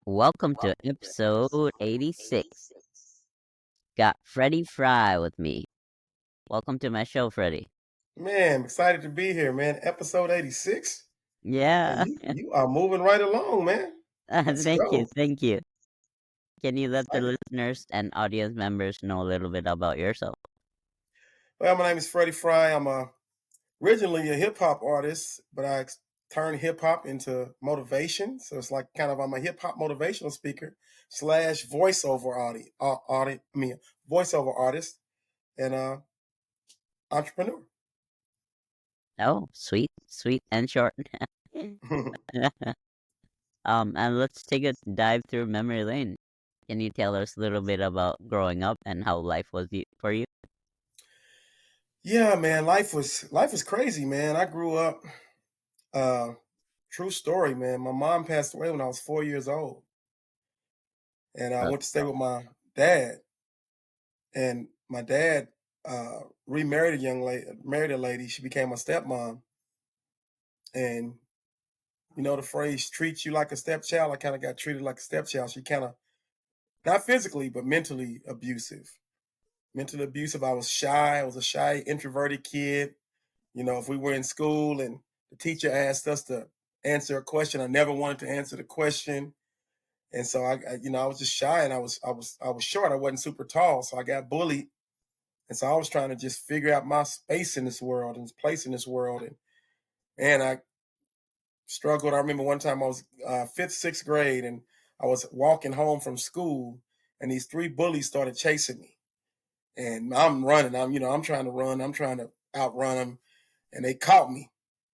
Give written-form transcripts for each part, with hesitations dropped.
Welcome to episode 86. Got Freddie Fry with me. Welcome to my show, Freddie. Man, I'm excited to be here, man. Episode 86. Man, Yeah. you are moving right along, man. Let's Thank you. go. Thank you. Can you let the Excited. listeners and audience members know a little bit about yourself? Well, my name is Freddie Fry. I'm originally a hip hop artist, but I turned hip hop into motivation. So it's like kind of I'm a hip hop motivational speaker slash voiceover artist and entrepreneur. Oh, sweet, sweet and short. And let's take a dive through memory lane. Can you tell us a little bit about growing up and how life was for you? Yeah, man, life was crazy, man. I grew up. Uh, True story, man. My mom passed away when I was 4 years old, and I Uh, went to stay with my dad. And my dad remarried a young lady, married a lady. She became my stepmom, and you know the phrase "treat you like a stepchild." I kind of got treated like a stepchild. She kind of not physically, but mentally abusive. Mentally abusive. I was shy. I was a shy, introverted kid. You know, if we were in school and the teacher asked us to answer a question, I never wanted to answer the question. And so I was just shy, and I was short. I wasn't super tall, so I got bullied. And so I was trying to just figure out my space in this world and place in this world. And I struggled. I remember one time I was fifth, sixth grade, and I was walking home from school, and these three bullies started chasing me. And I'm running. I'm trying to run. I'm trying to outrun them, and they caught me.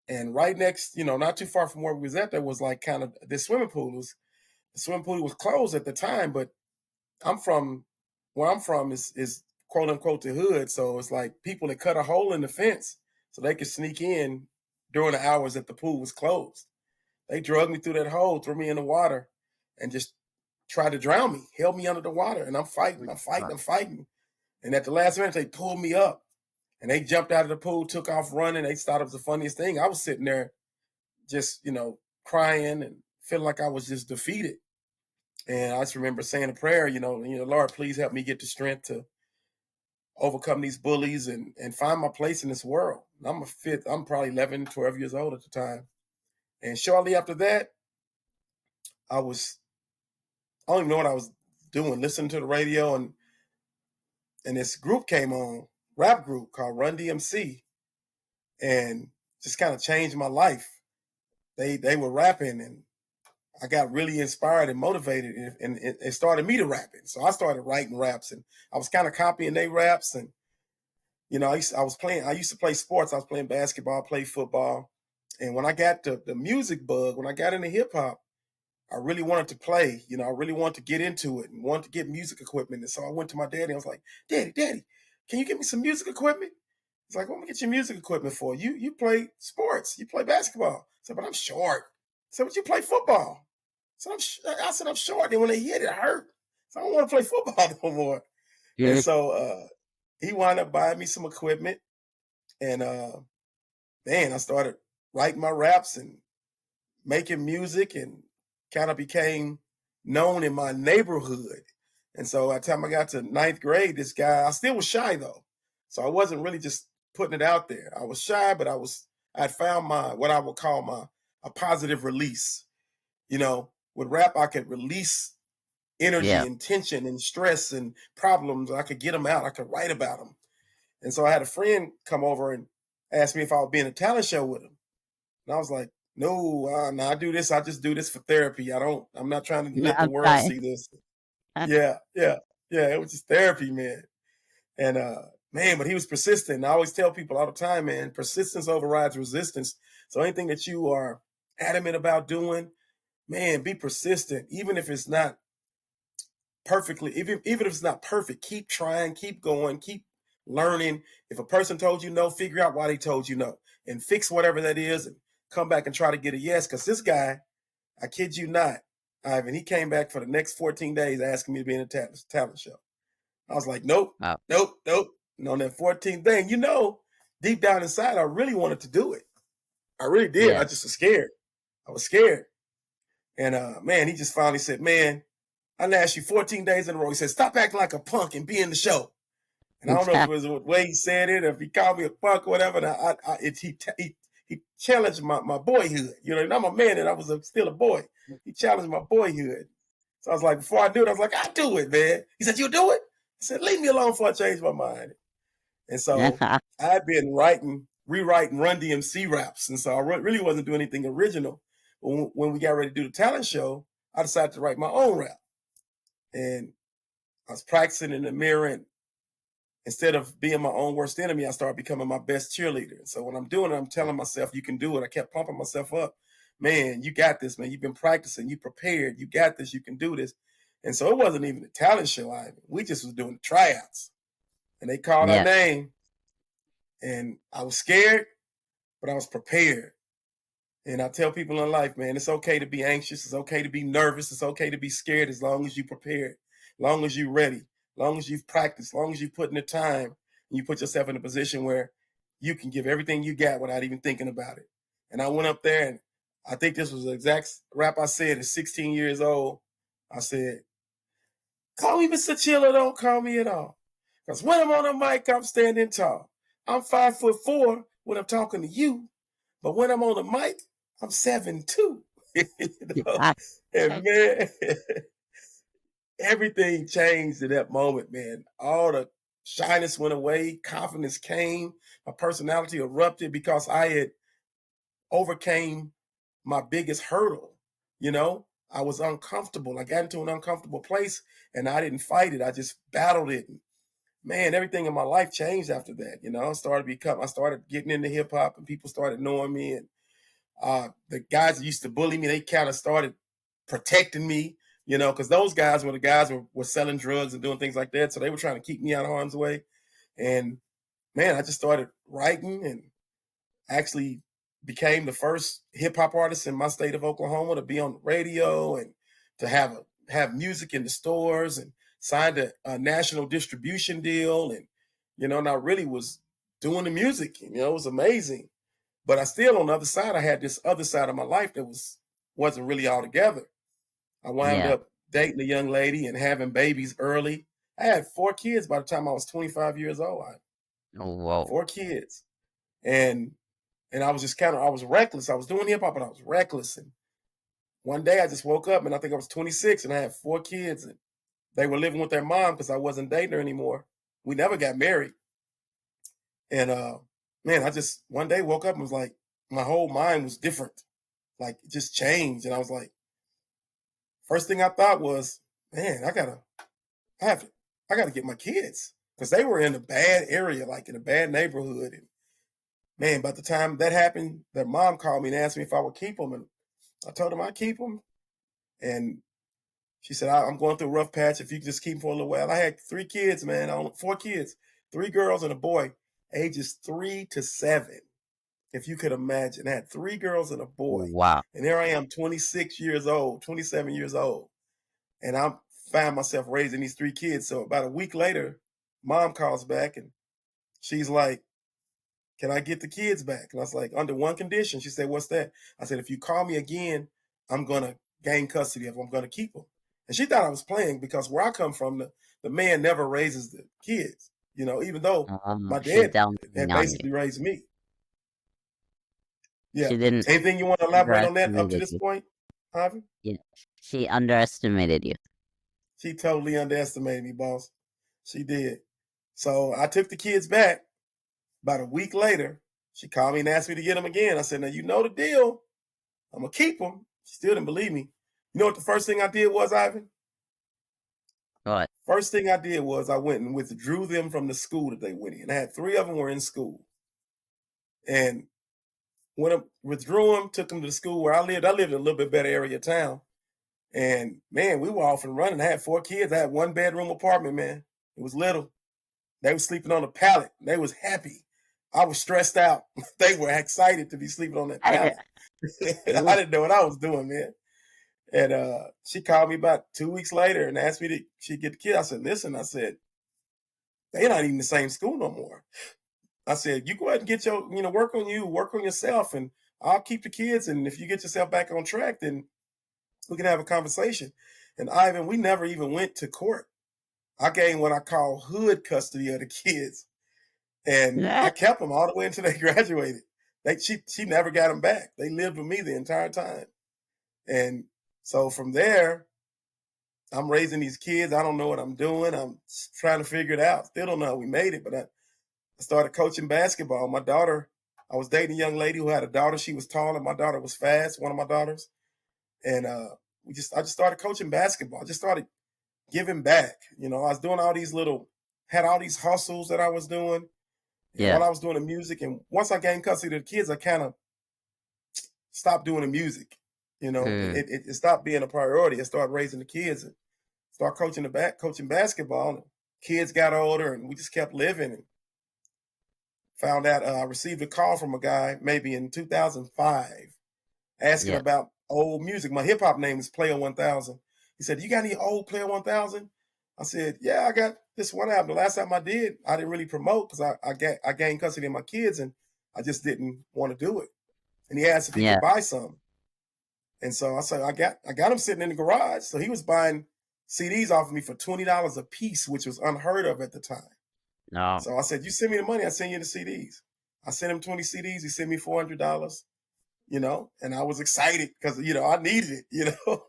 And right next, not too far from where we was at, there was like kind of this swimming pool. The swimming pool was closed at the time, but I'm from where I'm from is quote unquote the hood. So it's like people that cut a hole in the fence so they could sneak in during the hours that the pool was closed. They drug me through that hole, threw me in the water, and just tried to drown me, held me under the water, and I'm fighting, I'm fighting, I'm fighting. And at the last minute, they pulled me up and they jumped out of the pool, took off running. They thought it was the funniest thing. I was sitting there just, crying and feeling like I was just defeated. And I just remember saying a prayer, Lord, please help me get the strength to overcome these bullies and find my place in this world. I'm probably 11, 12 years old at the time. And shortly after that, I don't even know what I was doing, listening to the radio, and this group came on, rap group called Run DMC, and just kind of changed my life. They were rapping, and I got really inspired and motivated, and it started me to rapping. So I started writing raps, and I was kind of copying their raps. And I used to play sports. I was playing basketball, played football, and when I got the music bug, when I got into hip hop, I really wanted to play. I really wanted to get into it and wanted to get music equipment. And so I went to my daddy. I was like, Daddy, can you get me some music equipment? He's like, what am I get you music equipment for? You play sports, you play basketball. I said, but I'm short. I said, but you play football. So I said, I'm short. And when they hit it, hurt. So I don't want to play football no more. And yeah. so he wound up buying me some equipment. And man, I started writing my raps and making music and kind of became known in my neighborhood. And so by the time I got to ninth grade, this guy, I still was shy though. So I wasn't really just putting it out there. I was shy, but I'd found what I would call a positive release. With rap, I could release energy Yeah. and tension and stress and problems. I could get them out. I could write about them. And so I had a friend come over and ask me if I would be in a talent show with him. And I was like, no, I do this. I just do this for therapy. I'm not trying to Yeah, let the I'm world fine. see this. Yeah, yeah, yeah. It was just therapy, man. And man, but he was persistent. And I always tell people all the time, man, persistence overrides resistance. So anything that you are adamant about doing, man, be persistent. Even if it's not even if it's not perfect, keep trying, keep going, keep learning. If a person told you no, figure out why they told you no and fix whatever that is and come back and try to get a yes. Because this guy, I kid you not, Ivan, he came back for the next 14 days asking me to be in a talent show. I was like, nope, Wow. nope, nope. And on that 14th day, deep down inside, I really wanted to do it. I really did. Yeah. I just was scared. I was scared. And man, he just finally said, "Man, I asked you 14 days in a row." He said, "Stop acting like a punk and be in the show." And I don't know if it was the way he said it, or if he called me a punk or whatever. And he challenged my boyhood. You know, I'm a man and I was still a boy. He challenged my boyhood. So I was like, before I do it, I was like, "I do it, man." He said, "You do it?" I said, "Leave me alone before I change my mind." And so I've been rewriting Run DMC raps. And so I really wasn't doing anything original. When we got ready to do the talent show, I decided to write my own rap. And I was practicing in the mirror, and instead of being my own worst enemy, I started becoming my best cheerleader. And so when I'm doing it, I'm telling myself, "You can do it." I kept pumping myself up. "Man, you got this, man. You've been practicing. You prepared. You got this. You can do this." And so it wasn't even a talent show. We just was doing the tryouts. And they called our Yeah. name. And I was scared, but I was prepared. And I tell people in life, man, it's okay to be anxious. It's okay to be nervous. It's okay to be scared as long as you prepared, as long as you're ready, as long as you've practiced, as long as you put in the time and you put yourself in a position where you can give everything you got without even thinking about it. And I went up there, and I think this was the exact rap I said at 16 years old. I said, "Call me Mr. Chiller, don't call me at all. Because when I'm on the mic, I'm standing tall. I'm 5'4" when I'm talking to you. But when I'm on the mic, I'm 7'2". You know? And man, everything changed in that moment, man. All the shyness went away, confidence came, my personality erupted because I had overcame my biggest hurdle. You know, I was uncomfortable. I got into an uncomfortable place and I didn't fight it. I just battled it. And man, everything in my life changed after that. You know, I started getting into hip hop and people started knowing me. And the guys that used to bully me, they kind of started protecting me, you know, because those guys were selling drugs and doing things like that. So they were trying to keep me out of harm's way. And man, I just started writing and actually became the first hip hop artist in my state of Oklahoma to be on the radio and to have music in the stores, and signed a national distribution deal. And, you know, and I really was doing the music, and, you know, it was amazing. But I still, on the other side, I had this other side of my life that wasn't really all together. I wound Yeah. up dating a young lady and having babies early. I had 4 kids by the time I was 25 years old. Oh, whoa. 4 kids. And I was just I was reckless. I was doing hip hop, but I was reckless. And one day I just woke up, and I think I was 26, and I had 4 kids, and they were living with their mom because I wasn't dating her anymore. We never got married. And man, I just one day woke up and was like, my whole mind was different. Like it just changed. And I was like, first thing I thought was, man, I have to, I got to get my kids, because they were in a bad area, like in a bad neighborhood. And man, by the time that happened, their mom called me and asked me if I would keep them. And I told them I'd keep them. And she said, "I'm going through a rough patch. If you could just keep them for a little while." I had 3 kids, man. 4 kids, 3 girls and a boy, ages 3 to 7. If you could imagine, I had 3 girls and a boy. Wow. And there I am, 26 years old, 27 years old. And I find myself raising these 3 kids. So about a week later, mom calls back and she's like, "Can I get the kids back?" And I was like, "Under one condition." She said, "What's that?" I said, "If you call me again, I'm going to gain custody of them. I'm going to keep them." And she thought I was playing, because where I come from, the man never raises the kids, you know, even though my She dad dumping had on you. basically raised me. Yeah. She didn't Anything you want to elaborate on that up to underestimated this you. point, Harvey? Yeah. She underestimated you. She totally underestimated me, boss. She did. So I took the kids back. About a week later, she called me and asked me to get them again. I said, "Now, you know the deal. I'm going to keep them." She still didn't believe me. You know what the first thing I did was, Ivan? What? First thing I did was I went and withdrew them from the school that they went in. I had 3 of them were in school. And when I withdrew them, took them to the school where I lived. I lived in a little bit better area of town. And man, we were off and running. I had 4 kids. I had 1 bedroom apartment, man. It was little. They were sleeping on a pallet. They was happy. I was stressed out. They were excited to be sleeping on that pallet. I didn't know what I was doing, man. And she called me about 2 weeks later and asked me to she get the kid. I said, "Listen," I said, "they're not even in the same school no more." I said, "You go ahead and get work on you, work on yourself, and I'll keep the kids. And if you get yourself back on track, then We can have a conversation. And Ivan, we never even went to court. I gained what I call hood custody of the kids, and I kept them all the way until they graduated. She never got them back. They lived with me the entire time, and so from there, I'm raising these kids. I don't know what I'm doing. I'm trying to figure it out. Still don't know how we made it, but I started coaching basketball. My daughter, I was dating a young lady who had a daughter. She was tall, and my daughter was fast. One of my daughters, and I just started coaching basketball. I just started giving back. You know, I was doing all these had all these hustles that I was doing, and Yeah. while I was doing the music, and once I gained custody of the kids, I kind of stopped doing the music. You know, Mm. it stopped being a priority. I started raising the kids and started coaching basketball. And kids got older, and we just kept living. And found out I received a call from a guy maybe in 2005 asking Yeah. about old music. My hip hop name is Player 1000. He said, "You got any old Player 1000?" I said, "Yeah, I got this one album. The last time I didn't really promote because I gained custody of my kids and I just didn't want to do it." And he asked if he Yeah. could buy some. And so I said, I got him sitting in the garage. So he was buying CDs off of me for $20 a piece, which was unheard of at the time. No. So I said, "You send me the money, I send you the CDs." I sent him 20 CDs. He sent me $400, and I was excited because, I needed it,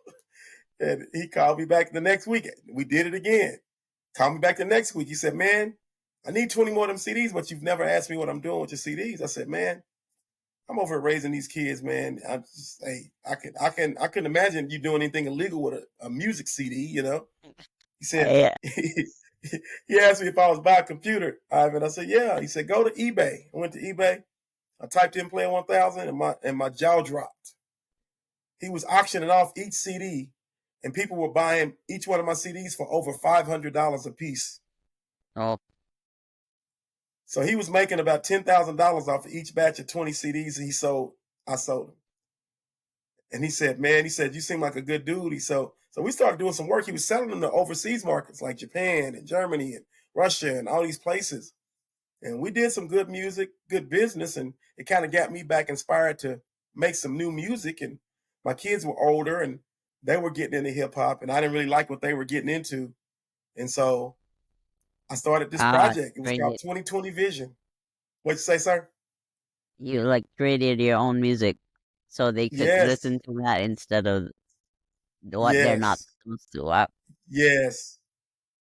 And he called me back the next week. We did it again. Called me back the next week. He said, "Man, I need 20 more of them CDs, but you've never asked me what I'm doing with your CDs." I said, "Man, I'm over raising these kids, man. Hey, I couldn't imagine you doing anything illegal with a music CD." He said, Yeah. he asked me if I was buying a computer, Ivan. I said, "Yeah." He said, "Go to eBay." I went to eBay. I typed in Player 1000 and my jaw dropped. He was auctioning off each CD, and people were buying each one of my CDs for over $500 a piece. Oh. So he was making about $10,000 off of each batch of 20 CDs he sold. I sold them. And he said, "Man," he said, "you seem like a good dude." So we started doing some work. He was selling them to overseas markets like Japan and Germany and Russia and all these places. And we did some good music, good business, and it kind of got me back inspired to make some new music. And my kids were older and they were getting into hip hop, and I didn't really like what they were getting into. And so I started this Ah, project. It was called created 2020 Vision. What'd you say, sir? you like created your own music so they could Yes, listen to that instead of what they're not yes, supposed to. Wow. yes.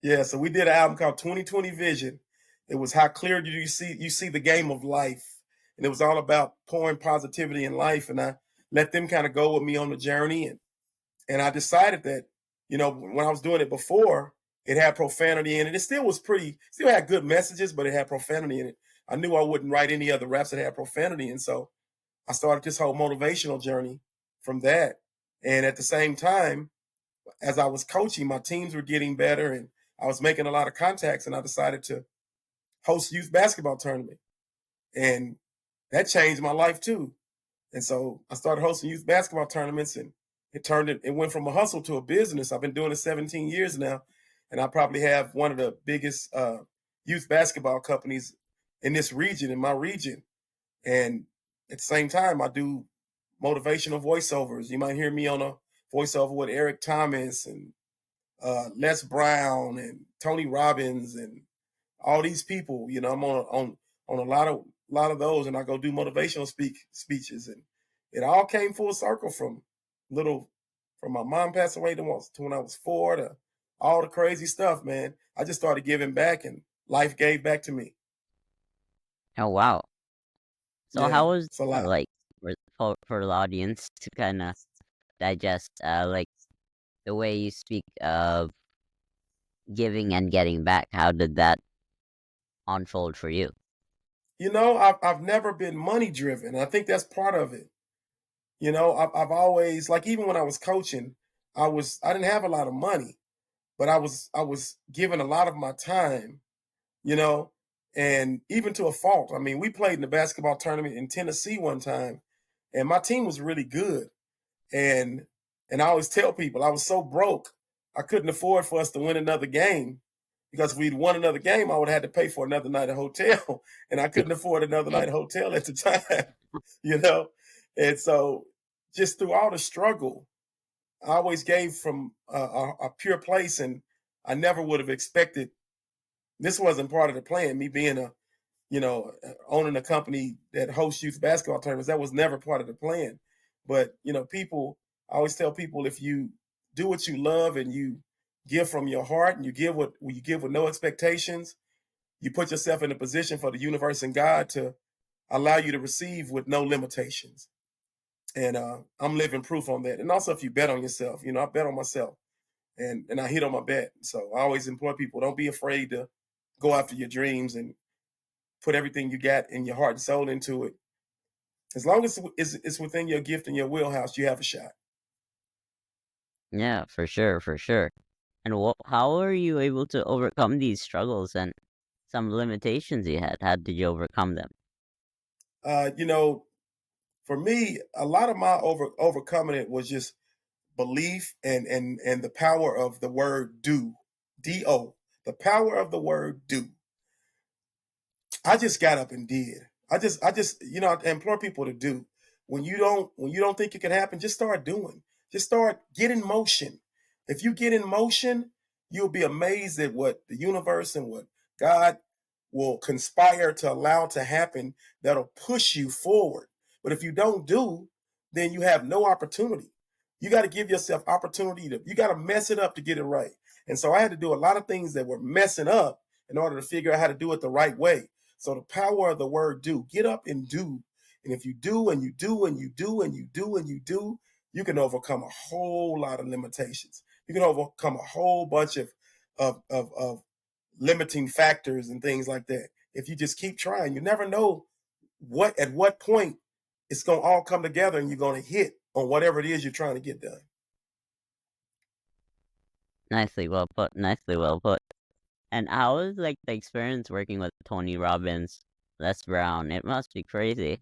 Yeah, so we did an album called 2020 Vision. It was how clear do you see the game of life. And it was all about pouring positivity in life. And I let them kind of go with me on the journey. And I decided that, when I was doing it before, it had profanity in it. It still was still had good messages, but it had profanity in it. I knew I wouldn't write any other raps that had profanity. And so I started this whole motivational journey from that. And at the same time, as I was coaching, my teams were getting better and I was making a lot of contacts, and I decided to host youth basketball tournament. And that changed my life too. And so I started hosting youth basketball tournaments, and it went from a hustle to a business. I've been doing it 17 years now, and I probably have one of the biggest youth basketball companies in my region. And at the same time, I do motivational voiceovers. You might hear me on a voiceover with Eric Thomas and Les Brown and Tony Robbins and all these people. I'm on a lot of those, and I go do motivational speeches, and it all came full circle little from my mom passed away to when I was 4 to all the crazy stuff. Man, I just started giving back, and life gave back to me. Oh, wow. So Yeah, how was it's a that lot. like for the audience to kind of digest like the way you speak of giving and getting back? How did that unfold for you? I've never been money driven. I think that's part of it. I've always, like, even when I was coaching, I didn't have a lot of money, but I was given a lot of my time, you know, and even to a fault. I mean, we played in the basketball tournament in Tennessee one time, and my team was really good. And I always tell people I was so broke, I couldn't afford for us to win another game because if we'd won another game, I would have had to pay for another night of hotel, and I couldn't afford another night of hotel at the time, you know. And so, just through all the struggle, I always gave from a pure place, and I never would have expected this wasn't part of the plan. Me being owning a company that hosts youth basketball tournaments, that was never part of the plan. But people, I always tell people, if you do what you love and you give from your heart and you give with no expectations, you put yourself in a position for the universe and God to allow you to receive with no limitations. And I'm living proof on that. And also, if you bet on yourself, I bet on myself, and I hit on my bet. So I always implore people: don't be afraid to go after your dreams and put everything you got in your heart and soul into it. As long as it's within your gift and your wheelhouse, you have a shot. Yeah, for sure, for sure. And how are you able to overcome these struggles and some limitations you had? How did you overcome them? Uh, you know, for me, a lot of my overcoming it was just belief and the power of the word do, do, the power of the word do. I just got up and did. I just I implore people to do. When you don't think it can happen, just start doing. Just start get in motion. If you get in motion, you'll be amazed at what the universe and what God will conspire to allow to happen that'll push you forward. But if you don't do, then you have no opportunity. You got to give yourself opportunity to you got to mess it up to get it right. And so I had to do a lot of things that were messing up in order to figure out how to do it the right way. So the power of the word do, get up and do. And if you do and you do and you do and you do and you do, you can overcome a whole lot of limitations. You can overcome a whole bunch of limiting factors and things like that. If you just keep trying, you never know what point it's gonna all come together and you're gonna hit on whatever it is you're trying to get done. Nicely well put, nicely well put. And how was like the experience working with Tony Robbins, Les Brown? It must be crazy.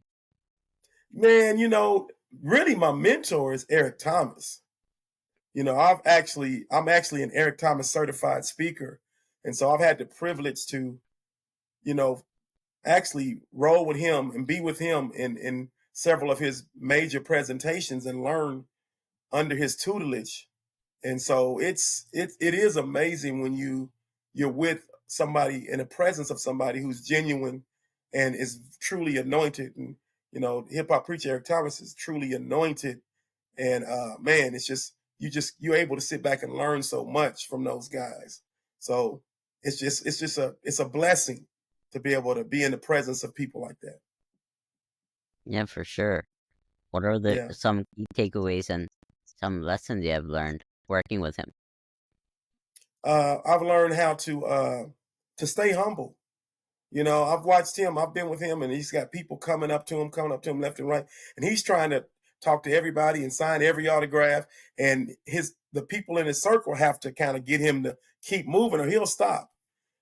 Man, really my mentor is Eric Thomas. I'm actually an Eric Thomas certified speaker. And so I've had the privilege to, you know, actually roll with him and be with him in several of his major presentations and learn under his tutelage. And so it is amazing when you're with somebody in the presence of somebody who's genuine and is truly anointed. And hip hop preacher Eric Thomas is truly anointed. And man, you're able to sit back and learn so much from those guys. So it's a blessing to be able to be in the presence of people like that. Yeah, for sure. What are the Yeah. some key takeaways and some lessons you have learned working with him? I've learned how to stay humble. I've watched him, I've been with him, and he's got people coming up to him left and right, and he's trying to talk to everybody and sign every autograph. And the people in his circle have to kind of get him to keep moving or he'll stop.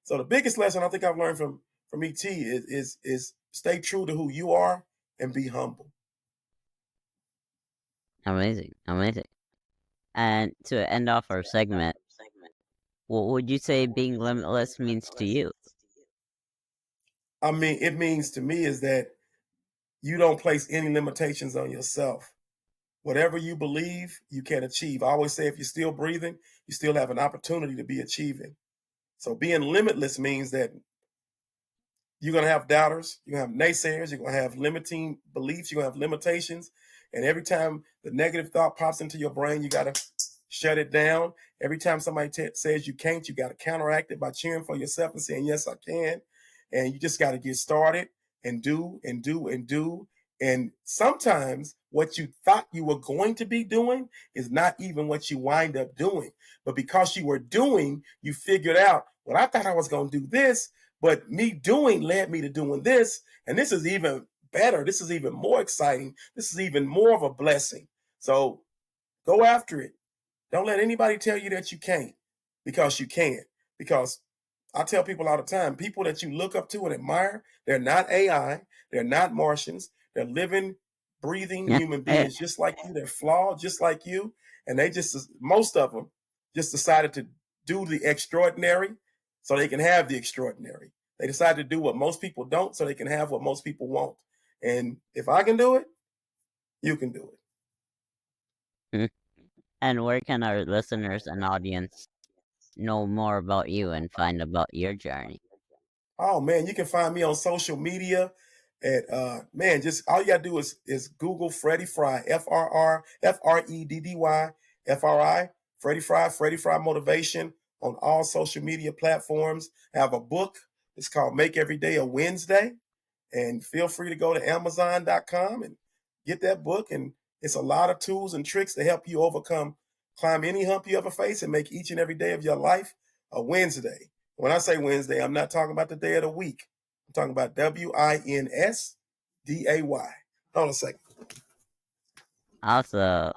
So the biggest lesson I think I've learned from ET is stay true to who you are and be humble. Amazing, amazing. And to end off our segment, what would you say being limitless means to you? I mean, it means to me is that you don't place any limitations on yourself. Whatever you believe, you can achieve. I always say if you're still breathing, you still have an opportunity to be achieving. So being limitless means that you're going to have doubters, you're going to have naysayers, you're going to have limiting beliefs, you're going to have limitations. And every time the negative thought pops into your brain, you got to shut it down. Every time somebody says you can't, you got to counteract it by cheering for yourself and saying, yes, I can. And you just got to get started and do and do and do. And sometimes what you thought you were going to be doing is not even what you wind up doing. But because you were doing, you figured out, well, I thought I was going to do this, but me doing led me to doing this. And this is even better. This is even more exciting. This is even more of a blessing. So go after it. Don't let anybody tell you that you can't, because you can. Because I tell people all the time, people that you look up to and admire, they're not AI, they're not Martians, they're living, breathing Yeah, human yeah. beings just like you. They're flawed just like you. And most of them just decided to do the extraordinary so they can have the extraordinary. They decided to do what most people don't so they can have what most people won't. And if I can do it, you can do it. Mhm. And where can our listeners and audience know more about you and find about your journey? Oh man, you can find me on social media at man, just all you gotta do is Google Freddie Fry, FREDDY, Freddie Fry, Freddie Fry Motivation on all social media platforms. I have a book. It's called Make Every Day a Wednesday. And feel free to go to Amazon.com and get that book. And it's a lot of tools and tricks to help you climb any hump you ever face and make each and every day of your life a Wednesday. When I say Wednesday, I'm not talking about the day of the week. I'm talking about Winsday. Hold on a second. Also,